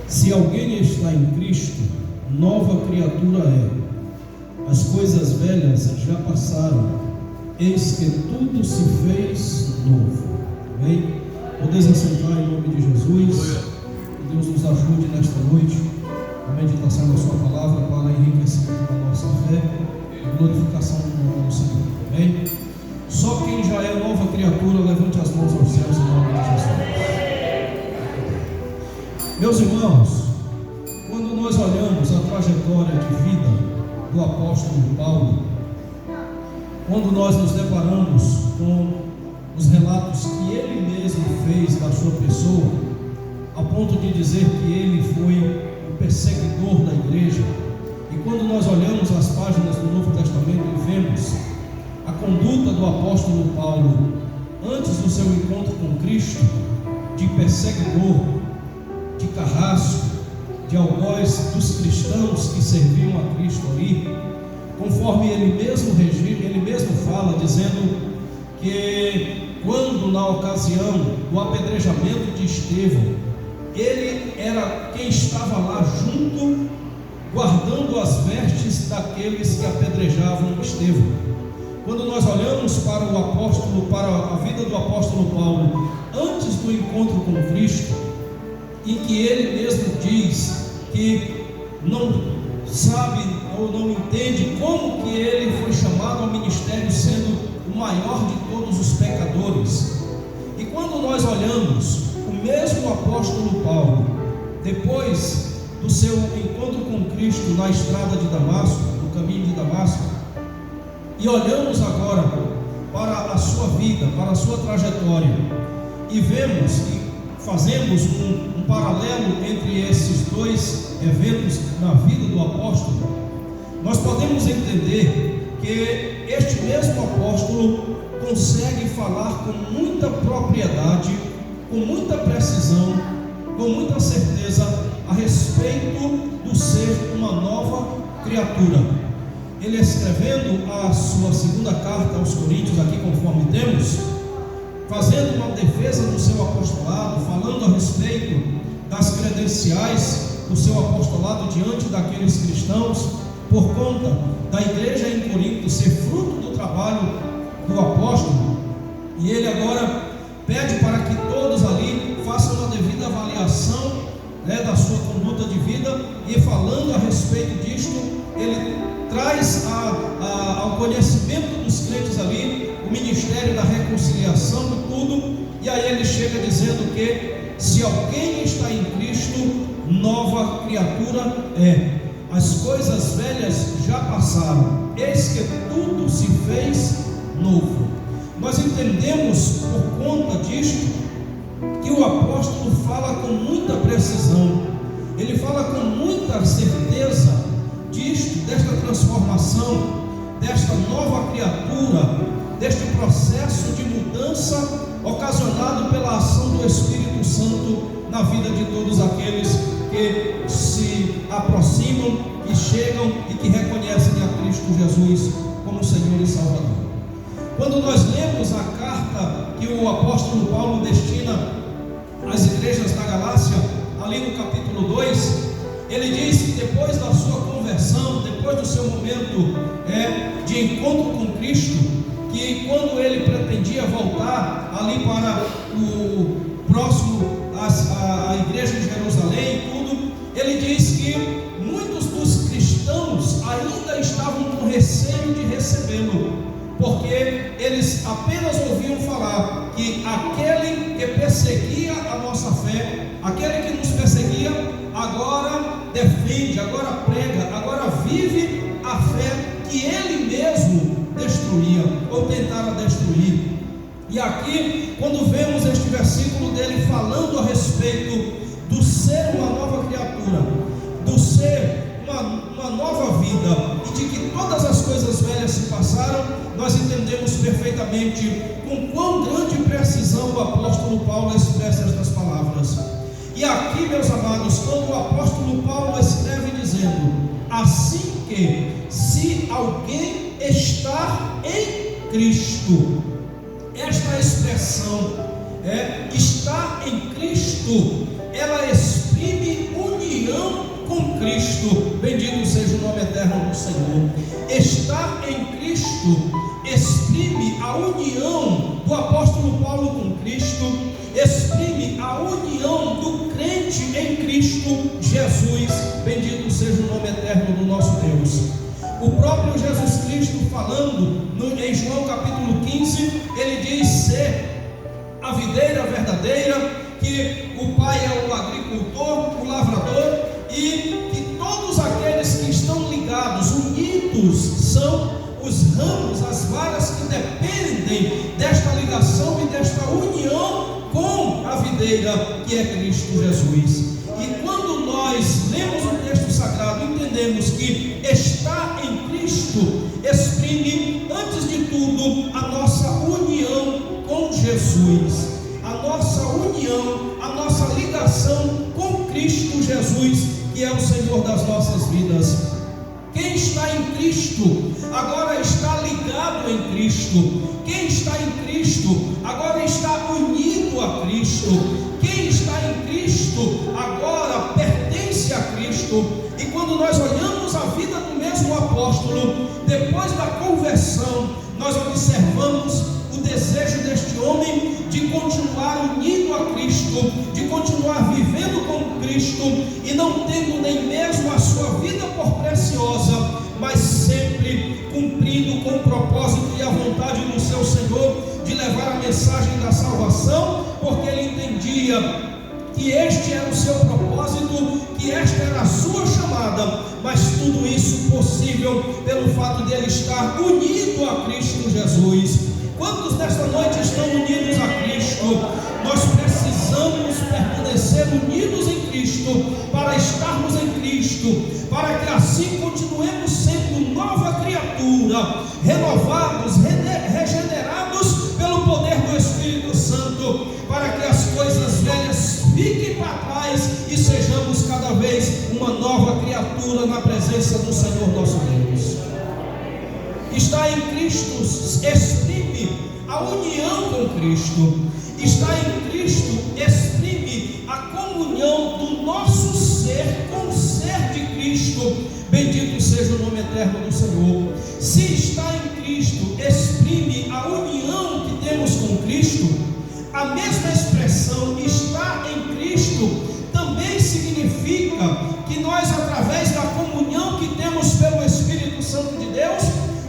Se alguém está em Cristo, nova criatura é. As coisas velhas já passaram, eis que tudo se fez novo. Amém? Podeis assentar em nome de Jesus. Que Deus nos ajude nesta noite a meditação da sua palavra para enriquecimento da nossa fé e glorificação do nome do Senhor. Amém? Só quem já é nova criatura, levante as mãos aos céus em nome de Jesus. Meus irmãos, quando nós olhamos a trajetória de vida do apóstolo Paulo, quando nós nos deparamos com os relatos que ele mesmo fez da sua pessoa, a ponto de dizer que ele foi o perseguidor da igreja, e quando nós olhamos as páginas do Novo Testamento e vemos a conduta do apóstolo Paulo antes do seu encontro com Cristo, de perseguidor, de carrasco, de algoz dos cristãos que serviam a Cristo ali, conforme ele mesmo fala, dizendo que quando na ocasião do apedrejamento de Estevão, ele era quem estava lá junto, guardando as vestes daqueles que apedrejavam Estevão. Quando nós olhamos para o apóstolo, para a vida do apóstolo Paulo, antes do encontro com Cristo, em que ele mesmo diz que não sabe ou não entende como que ele foi chamado ao ministério sendo o maior de todos os pecadores. E quando nós olhamos o mesmo apóstolo Paulo, depois do seu encontro com Cristo na estrada de Damasco, no caminho de Damasco, e olhamos agora para a sua vida, para a sua trajetória, e vemos e fazemos um paralelo entre esses dois eventos na vida do apóstolo, nós podemos entender que este mesmo apóstolo consegue falar com muita propriedade, com muita precisão, com muita certeza a respeito do ser uma nova criatura. Ele, escrevendo a sua segunda carta aos Coríntios, aqui conforme temos, fazendo uma defesa do seu apostolado, falando a respeito das credenciais do seu apostolado diante daqueles cristãos, por conta da igreja em Corinto ser fruto do trabalho do apóstolo, e ele agora pede para que todos ali façam uma devida avaliação, da sua conduta de vida, e falando a respeito disto, ele traz ao conhecimento dos crentes ali o ministério da reconciliação e tudo, e aí ele chega dizendo que se alguém está em Cristo, nova criatura é. As coisas velhas já passaram, eis que tudo se fez novo. Nós entendemos por conta disto que o apóstolo fala com muita precisão, ele fala com muita certeza disto, desta transformação, desta nova criatura, deste processo de mudança ocasionado pela ação do Espírito Santo na vida de todos aqueles que se aproximam, que chegam e que reconhecem a Cristo Jesus como Senhor e Salvador. Quando nós lemos a carta que o apóstolo Paulo destina às igrejas da Galácia, ali no capítulo 2, ele diz que depois da sua conversão, depois do seu momento de encontro com Cristo, que quando ele pretendia voltar ali para o próximo, a igreja de Jerusalém e tudo, ele diz que muitos dos cristãos ainda estavam com receio de recebê-lo, porque eles apenas ouviam falar que aquele que perseguia a nossa fé, aquele que nos perseguia, agora defende, agora prega, agora vive a fé que ele mesmo destruía ou tentara destruir. E aqui, quando vemos este versículo dele falando a respeito do ser uma nova criatura, do ser uma nova vida, e de que todas as coisas velhas se passaram, nós entendemos perfeitamente com quão grande precisão o apóstolo Paulo expressa estas palavras. E aqui, meus amados, quando o apóstolo Paulo escreve dizendo, assim que se alguém está em Cristo, esta expressão está em Cristo, ela exprime eterno do Senhor. Estar em Cristo exprime a união do apóstolo Paulo com Cristo, exprime a união do crente em Cristo Jesus. Bendito seja o nome eterno do nosso Deus. O próprio Jesus Cristo falando em João capítulo 15, ele diz ser a videira verdadeira, que o Pai é o agricultor, o lavrador, e que todos aqueles que estão ligados, unidos, são os ramos, as varas que dependem desta ligação e desta união com a videira que é Cristo Jesus. E quando nós lemos o texto sagrado, entendemos que estar em Cristo exprime, antes de tudo, a nossa união com Jesus, a nossa união, a nossa ligação com Cristo Jesus, que é o Senhor das nossas vidas. Quem está em Cristo agora está ligado em Cristo. Quem está em Cristo agora está unido a Cristo. Quem está em Cristo agora pertence a Cristo. E quando nós olhamos a vida do mesmo apóstolo, depois da conversão, nós observamos o desejo deste homem de continuar unido a Cristo, de continuar vivendo com Cristo e não tendo nem mesmo a sua vida por preciosa, mas sempre cumprindo com o propósito e a vontade do seu Senhor de levar a mensagem da salvação, porque ele entendia que este era o seu propósito, que esta era a sua chamada, mas tudo isso possível pelo fato de ele estar unido a Cristo Jesus. Quantos nesta noite estão unidos a Cristo? Nós precisamos permanecer unidos em Cristo, para estarmos em Cristo, para que assim continuemos sendo nova criatura, renovados, regenerados pelo poder do Espírito Santo, para que as coisas velhas fiquem para trás e sejamos cada vez uma nova criatura na presença do Senhor nosso Deus. Estar em Cristo exprime a união com Cristo. Estar em Cristo exprime a comunhão do nosso ser com o ser de Cristo. Bendito seja o nome eterno do Senhor. Se estar em Cristo exprime a união que temos com Cristo, a mesma expressão estar em Cristo também significa que nós, através da comunhão que temos pelo Espírito Santo de Deus,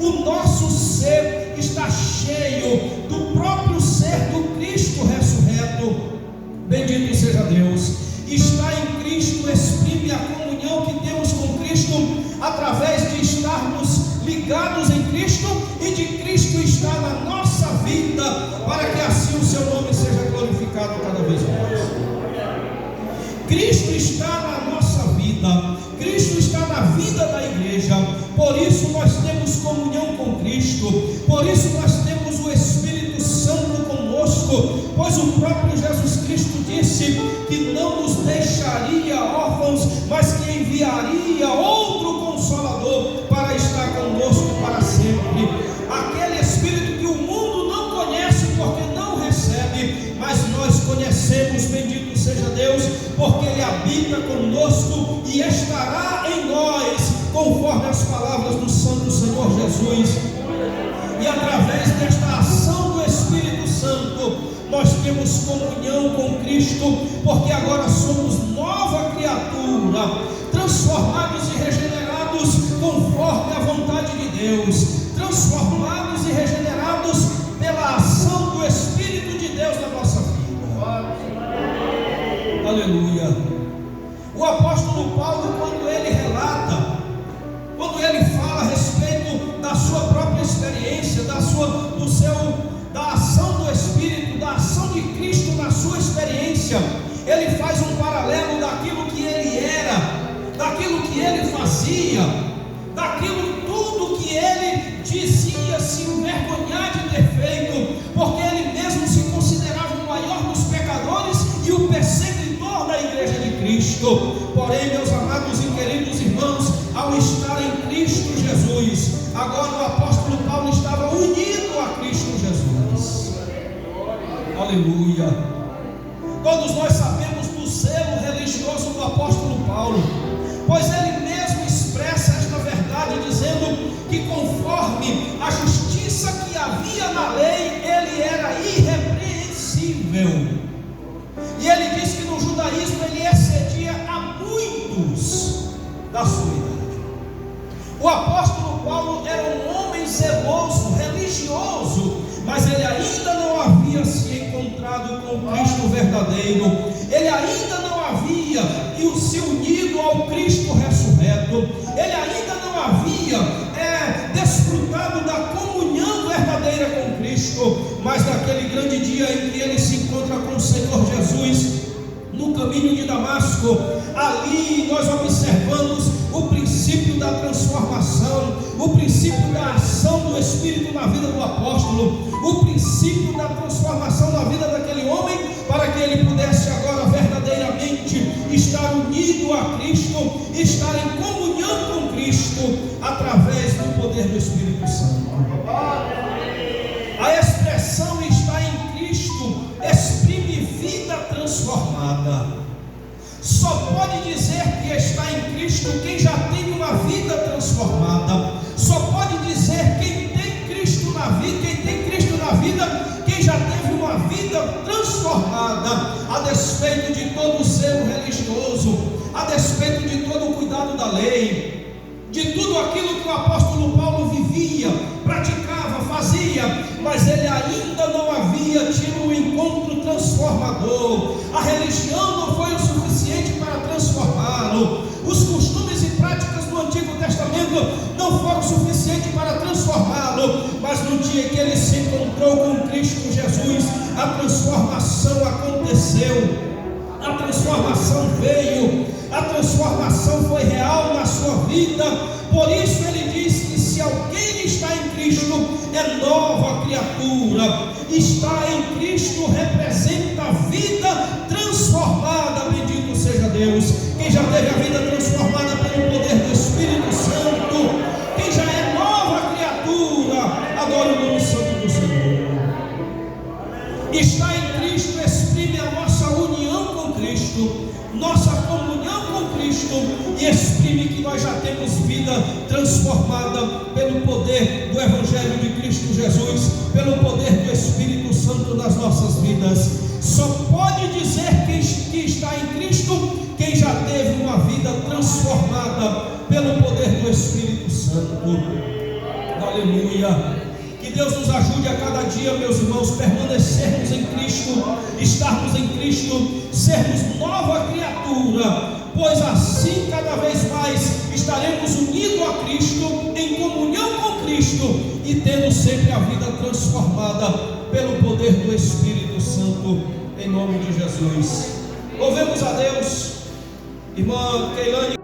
o nosso ser está cheio do próprio ser do Cristo ressurreto. Bendito seja Deus. Estar em Cristo exprime a comunhão que temos com Cristo através de estarmos ligados em Cristo e de Cristo estar na nossa vida, para que assim o seu nome seja glorificado cada vez mais. Cristo está na nossa vida, Cristo está na vida da igreja, por isso nós temos comunhão com Cristo, por isso nós temos o Espírito Santo conosco, pois o próprio Jesus Cristo disse que não nos deixaria órfãos, mas que enviaria outro Consolador para estar conosco para sempre, aquele Espírito que o mundo não conhece porque não recebe, mas nós conhecemos, bendito seja Deus, porque Ele habita conosco e estará em nós, conforme as palavras do Santo Senhor Jesus. E através desta ação do Espírito Santo, nós temos comunhão com Cristo, porque agora somos nova criatura, transformados e regenerados conforme a vontade de Deus, transformados e regenerados pela ação do Espírito de Deus na nossa vida. Aleluia. O apóstolo Paulo, quando ele relata, quando ele fala a respeito da sua própria experiência, da ação do Espírito, da ação de Cristo na sua experiência, ele faz um paralelo daquilo que ele era, daquilo que ele fazia, daquilo tudo que ele dizia se envergonhar de ter feito, porque ele mesmo se considerava o maior dos pecadores e o perseguidor da igreja de Cristo. Porém, meus amados e queridos irmãos, ao estar em Cristo Jesus, agora o apóstolo Paulo estava unido a Cristo Jesus. Aleluia. Todos nós sabemos do zelo religioso do apóstolo Paulo, pois ele mesmo expressa esta verdade anos da sua idade. O apóstolo Paulo era um homem zeloso, religioso, mas ele ainda não havia se encontrado com o Cristo verdadeiro. Ele ainda não havia se unido ao Cristo ressurreto. Ele ainda não havia desfrutado da comunhão verdadeira com Cristo. Mas naquele grande dia em que ele se encontra com o Senhor Jesus no caminho de Damasco, ali nós observamos o princípio da transformação, o princípio da ação do Espírito na vida do apóstolo, o princípio da transformação na vida daquele homem, para que ele pudesse agora verdadeiramente estar unido a Cristo, estar em comunhão com Cristo, através do poder do Espírito Santo. A expressão "está em Cristo" exprime vida transformada. Só pode dizer que está em Cristo quem já tem uma vida transformada. Só pode dizer quem tem Cristo na vida, quem já teve uma vida transformada, a despeito de todo o zelo religioso, a despeito de todo o cuidado da lei, de tudo aquilo que o apóstolo Paulo vivia, praticava, fazia, mas ele ainda não havia tido um encontro transformador. A religião não foi o suficiente para transformá-lo. Os costumes e práticas do Antigo Testamento não foram suficientes para transformá-lo. Mas no dia que ele se encontrou com Cristo Jesus, a transformação aconteceu. A transformação veio, a transformação foi real na sua vida. Por isso ele diz que se alguém está em Cristo, é nova criatura. Estar em Cristo representa a vida transformada. Bendito seja Deus. Quem já teve a vida transformada pelo poder do Espírito Santo, quem já é nova criatura, adora o nome santo do Senhor. Estar em Cristo exprime a nossa união com Cristo, nossa comunhão com Cristo, e exprime que nós já temos vida transformada pelo poder do Evangelho de Cristo Jesus, pelo poder do Espírito Santo nas nossas vidas. Só pode dizer que está em Cristo quem já teve uma vida transformada pelo poder do Espírito Santo. Aleluia. Que Deus nos ajude a cada dia, meus irmãos, permanecermos em Cristo, estarmos em Cristo, sermos nova criatura, pois assim cada vez mais estaremos unidos a Cristo, em comunhão com Cristo, e tendo sempre a vida transformada pelo poder do Espírito Santo, em nome de Jesus. Louvemos a Deus. Irmã Keilane.